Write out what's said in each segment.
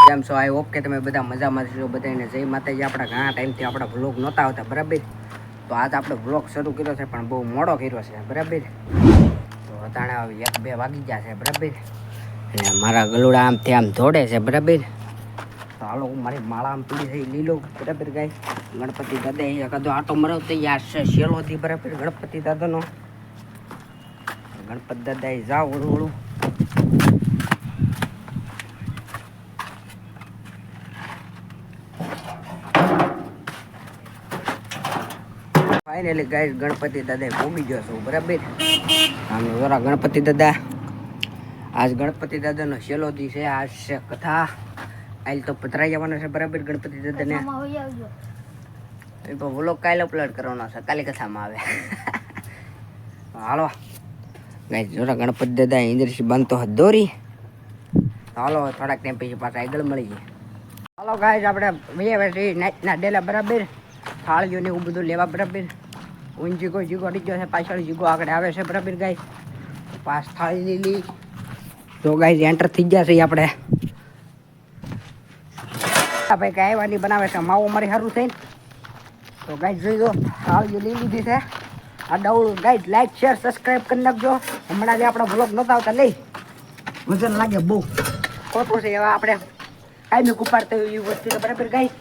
કેમ છો? I hope કે તમે બધા મજામાં છો. બધાને જય માતાજી. આપણા ઘણા ટાઈમથી આપણા વ્લોગ નહોતા આવતા, બરાબર. તો આજ આપણે વ્લોગ શરૂ કર્યો છે, પણ બહુ મોડો કર્યો છે, બરાબર. તો અટાણા 1-2 વાગી ગયા છે, બરાબર. અને મારા ગલુડા આમથી આમ દોડે છે, બરાબર. તો હાલો, હું મારી માળા આમ પીડી થઈ લીલો, બરાબર. ગાય ગણપતિ દાદા એકાદો આટો મરાવતો યાર છે શેલોથી, બરાબર. ગણપતિ દાદાનો ગણપતિ દાદા એ જાઓ ઓળું ઓળું. ફાઇનલી ગાઈસ ગણપતિ દાદા ભોગી ગયો છું, બરાબર. આમ જરા ગણપતિ દાદા આજ ગણપતિ દાદાનો છેલ્લો દી છે. આજ છે કથા. કાલે તો પધરાઈ જવાનો છે, બરાબર. ગણપતિ દાદાને તો વ્લોગ કાલે અપલોડ કરવાનો છે, કાલે કથામાં આવે. હાલો ગાઈસ, જરા ગણપતિ દાદા ઇન્દ્રસિંહ બાંધતો હતો દોરી. હાલો થોડાક ટાઈમ પછી પાછા આગળ મળી જાય. હાલો ગાઈસ, આપણે નાચના ડેલા, બરાબર. થાળીઓ ને એવું બધું લેવા, બરાબર. જીગો અડી ગયો છે, પાછળ જીગો આગળ આવે છે, બરાબર. ગાઈસ પાસ થાળી લીલી. તો ગાઈસ એન્ટર થઈ ગયા છે આપણે. ભાઈ કાંઈ બનાવે છે માવો મારી સારું થઈને. તો ગાઈસ જોઈ દો, થાળીઓ લઈ લીધી છે. આ ડવળું ગાઈસ લાઈક શેર સબસ્ક્રાઈબ કરી નાખજો. હમણાં જે આપણા વ્લોગ નહોતા આવતા લઈ વજન લાગે બહુ ખોટું છે. એવા આપણે કાંઈ ઉપાડતા હોય એવી વસ્તુ છે, બરાબર. ગાઈસ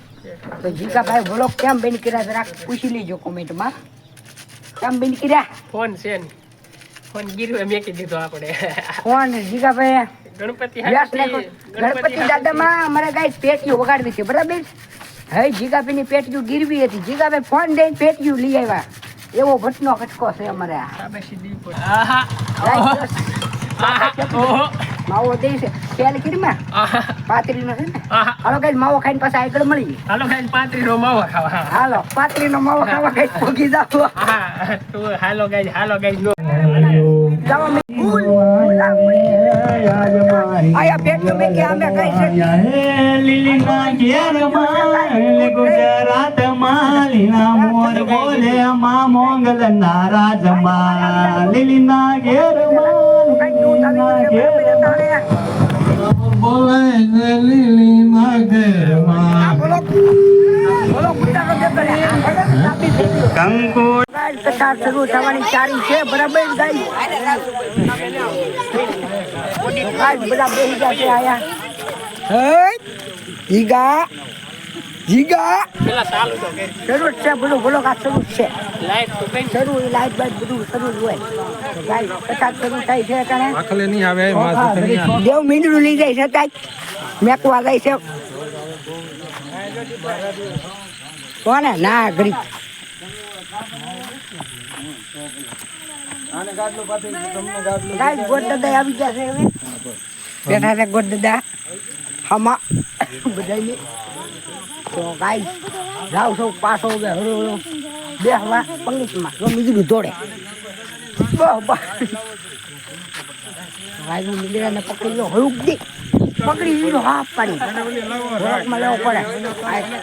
તો જીગાભાઈ વ્લોગ કેમ બંધ કર્યા જરાક પૂછી લેજો કોમેન્ટમાં. કેમ બંધ કર્યા? ફોન છે ને, ફોન ગીરવે મેકી દીધો આપણે. ફોન જીગાભાઈ ગણપતિ દાદામાં અમારે ગાઈસ પેટીઓ વગાડવી છે, બરાબર. હવે જીગાભાઈની પેટીઓ ગીરવી હતી. જીગાભાઈ ફોન દઈને પેટીઓ લઈ આવ્યા. એવો ભટનો ખટકો છે અમારે. માવો દે છે પેલ કીરમાં પાતરીનો છે ને. હાલો ગાઈસ માવો ખાઈને પાછા આગળ મળી. હાલો ગાઈસ પાતરીનો માવો ખાવા. હાલો પાતરીનો માવો ખાવા ગાઈસ પોગી જાવ. હાલો ગાઈસ આયા પેટીઓ મે કે અમે કઈ છે લીલીના ઘેરમાં ગુજરાતમાં લીલા મોર બોલે માં મોંગલ ના રાજમાં. લીલીના ઘેરમાં બોલે લીલીના ઘેરમાં કંકુ કથા શરૂ થવાની ચારી છે, બરાબર. ગાઈસ બધા બેસી ગયા છે આયા. જીગા શરૂ છે બધું. બોલો આ શરૂ છે. શરૂ લાઈટ બાઈટ બધું શરૂ જ હોય. ગાઈસ કથા શરૂ થાય છે. દેવ મીંડળું લઈ જાય છે, કાંઈક મેકવા જાય છે. કોને ના ગરીબ ગોડ દાદા આવી ગયા છે. હવે બેઠા છે ગોડ દાદા હામાં બધાને. તો ગાઈસ જાવ સૌ પાછો હળો બે હવા પંગીતમાં મીંદડું દોડે. ગાય મીંદડાને પકડી લો હળુક દી પકડી લીધો હાફ પાડી માં લેવો પડે.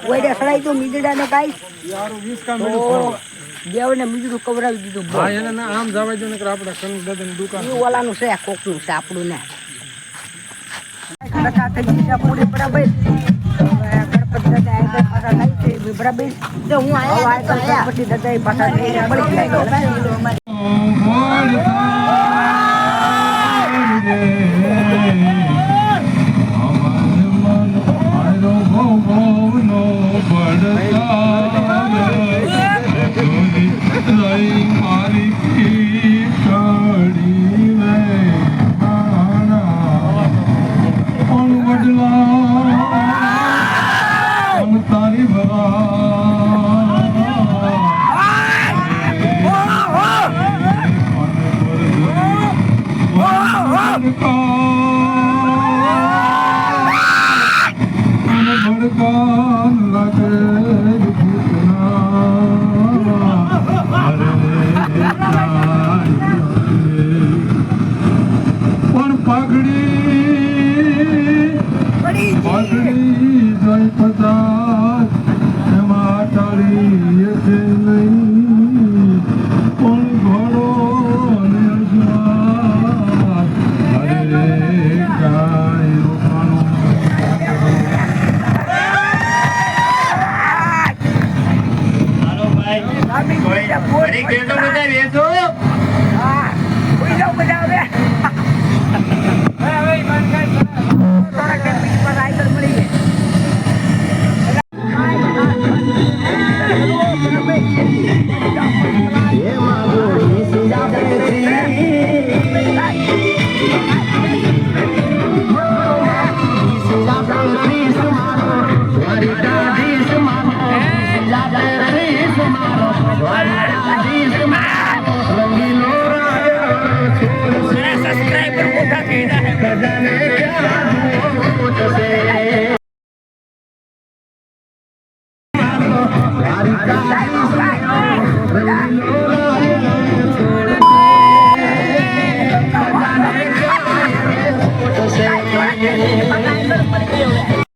ઓઈડે સડાઈ દો મીંદડાને. ગાઈસ દેવને મીંદડું કવરાવી દીધું. આમ જવા દો ને આપણે દુકાન ઓલાનું છે, કોકનું છે, આપણું ને. કથા થઈ ગઈ છે પૂરી, બરાબર. ગણપતિ દાદા પાછા થાય છે, બરાબર. તો હું ગણપતિ દાદા પાછા મળી જાય. પગડી જય પતા